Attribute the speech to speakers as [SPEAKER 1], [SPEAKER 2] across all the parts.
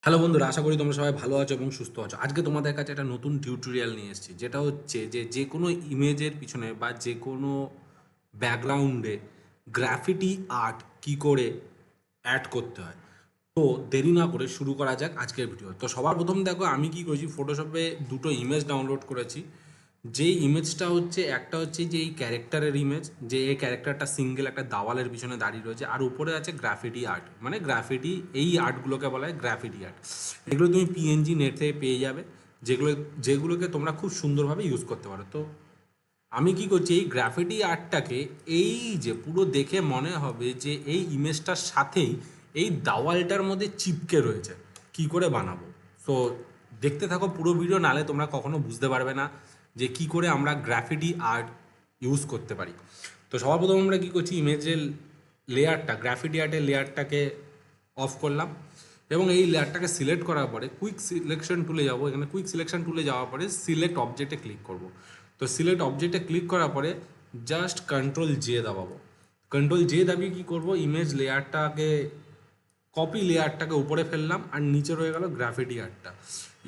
[SPEAKER 1] Hello বন্ধুরা, আশা করি তোমরা সবাই ভালো আছো এবং সুস্থ আছো। আজকে তোমাদের কাছে একটা নতুন টিউটোরিয়াল নিয়ে এসেছি, যেটা হচ্ছে যে কোনো ইমেজের পিছনে বা যে কোনো ব্যাকগ্রাউন্ডে গ্রাফিটি আর্ট কি করে অ্যাড করতে হয়। তো দেরি না করে শুরু করা যাক আজকের ভিডিও। তো সবার প্রথম দেখো আমি কি করেছি, ফটোশপে দুটো ইমেজ ডাউনলোড করেছি। যেই ইমেজটা হচ্ছে, একটা হচ্ছে যে এই ক্যারেক্টারের ইমেজ, যে এই ক্যারেক্টারটা সিঙ্গেল একটা দাওয়ালের পিছনে দাঁড়িয়ে রয়েছে, আর উপরে আছে গ্রাফিটি আর্ট, মানে গ্রাফিটি, এই আর্টগুলোকে বলা হয় গ্রাফিটি আর্ট। এগুলো তুমি পিএনজি নেট থেকে পেয়ে যাবে, যেগুলোকে তোমরা খুব সুন্দরভাবে ইউজ করতে পারো। তো আমি কি করছি, এই গ্রাফিটি আর্টটাকে, এই যে পুরো দেখে মনে হবে যে এই ইমেজটার সাথেই এই দাওয়ালটার মধ্যে চিপকে রয়েছে, কি করে বানাবো। সো দেখতে থাকো পুরো ভিডিও, নালে তোমরা কখনো বুঝতে পারবে না যে কি করে আমরা গ্রাফিটি আর্ট ইউজ করতে পারি। তো সবার প্রথম আমরা কী করছি, ইমেজের লেয়ারটা, গ্রাফিটি আর্টের লেয়ারটাকে অফ করলাম এবং এই লেয়ারটাকে সিলেক্ট করার পরে কুইক সিলেকশন টুলে যাব। এখানে কুইক সিলেকশন টুলে যাওয়ার পরে সিলেক্ট অবজেক্টে ক্লিক করব। তো সিলেক্ট অবজেক্টে ক্লিক করার পরে জাস্ট কন্ট্রোল জে দাবাবো। কন্ট্রোল জে দাবিয়ে কী করবো, ইমেজ লেয়ারটাকে, কপি লেয়ারটাকে উপরে ফেললাম আর নিচে রয়ে গেল গ্রাফিটি আর্টটা।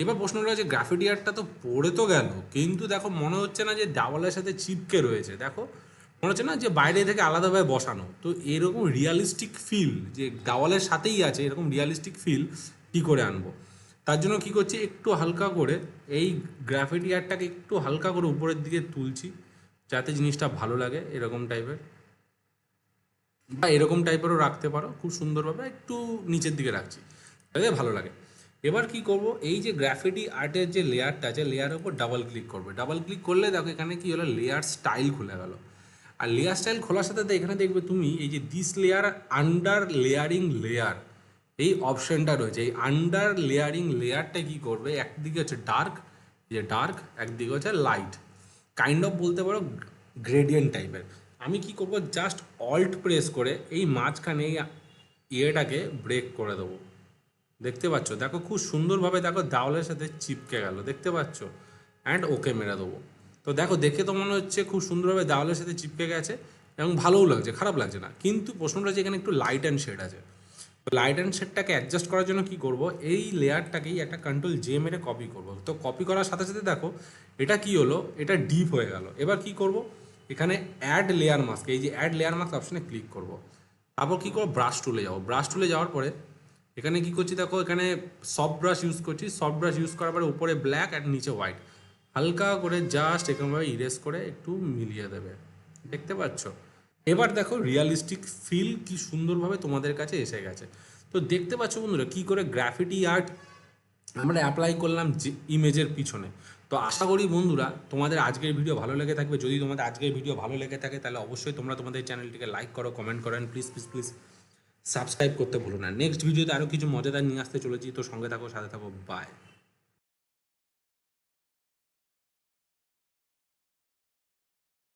[SPEAKER 1] এবার প্রশ্ন রয়েছে, গ্রাফিটি আর্টটা তো পড়ে তো গেল, কিন্তু দেখো মনে হচ্ছে না যে দেওয়ালের সাথে চিপকে রয়েছে। দেখো মনে হচ্ছে না যে বাইরে থেকে আলাদাভাবে বসানো। তো এরকম রিয়ালিস্টিক ফিল যে দেওয়ালের সাথেই আছে, এরকম রিয়ালিস্টিক ফিল কী করে আনবো। তার জন্য কী করছি, একটু হালকা করে এই গ্রাফিটি আর্টটাকে একটু হালকা করে উপরের দিকে তুলছি, যাতে জিনিসটা ভালো লাগে। এরকম টাইপের বা এরকম টাইপেরও রাখতে পারো, খুব সুন্দরভাবে একটু নিচের দিকে রাখছি, তাহলে ভালো লাগে। এবার কি করব, এই যে গ্রাফিটি আর্টের যে লেয়ারটা আছে, লেয়ারের উপর ডাবল ক্লিক করবে। ডাবল ক্লিক করলে দেখো এখানে কি হলো, লেয়ার স্টাইল খুলে গেল। আর লেয়ার স্টাইল খোলার সাথে সাথে এখানে দেখবে তুমি এই যে this layer under layering layer, এই অপশনটা রয়েছে। এই আন্ডার লেয়ারিং লেয়ারটা কি করবে, একদিকে হচ্ছে ডার্ক, যে ডার্ক, একদিকে হচ্ছে লাইট, কাইন্ড অফ বলতে পারো গ্রেডিয়েন্ট টাইপের। আমি কি করব, জাস্ট অল্ট প্রেস করে এই মাঝখানে এই ইয়েটাকে ব্রেক করে দেবো। দেখতে পাচ্ছ, দেখো খুব সুন্দরভাবে, দেখো দেওয়ালের সাথে চিপকে গেল, দেখতে পাচ্ছ। অ্যান্ড ওকে মেরে দেবো। তো দেখো, দেখে তো মনে হচ্ছে খুব সুন্দরভাবে দেওয়ালের সাথে চিপকে গেছে এবং ভালোও লাগছে, খারাপ লাগছে না। কিন্তু প্রশ্নটা যে এখানে একটু লাইট অ্যান্ড শেড আছে। তো লাইট অ্যান্ড শেডটাকে অ্যাডজাস্ট করার জন্য কী করব, এই লেয়ারটাকেই একটা কন্ট্রোল জে মেরে কপি করব। তো কপি করার সাথে সাথে দেখো এটা কি হলো, এটা ডিপ হয়ে গেল। এবার কি করব, এখানে অ্যাড লেয়ার মাস্ক, এই যে অ্যাড লেয়ার মাস্ক অপশানে ক্লিক করব। তারপর কী করবো, ব্রাশ টুলে যাবো। ব্রাশ টুলে যাওয়ার পরে এখানে কি করছি, দেখো এখানে সফট ব্রাশ ইউজ করছি। সফট ব্রাশ ইউজ করার পরে উপরে ব্ল্যাক আর নিচে হোয়াইট, হালকা করে জাস্ট এরকমভাবে ইরেজ করে একটু মিলিয়ে দেবে, দেখতে পাচ্ছ। এবার দেখো রিয়ালিস্টিক ফিল কি সুন্দরভাবে তোমাদের কাছে এসে গেছে। তো দেখতে পাচ্ছ বন্ধুরা, কী করে গ্রাফিটি আর্ট আমরা অ্যাপ্লাই করলাম যে ইমেজের পিছনে। তো আশা করি বন্ধুরা তোমাদের আজকের ভিডিও ভালো লেগে থাকবে। যদি তোমাদের আজকের ভিডিও ভালো লেগে থাকে, তাহলে অবশ্যই তোমরা তোমাদের চ্যানেলটিকে লাইক করো, কমেন্ট করো, and please please please subscribe করতে ভুলো না। নেক্সট ভিডিওতে আরও কিছু মজাদার নিয়ে আসতে চলেছি। তো সঙ্গে থাকো, সাথে থাকো, বাই।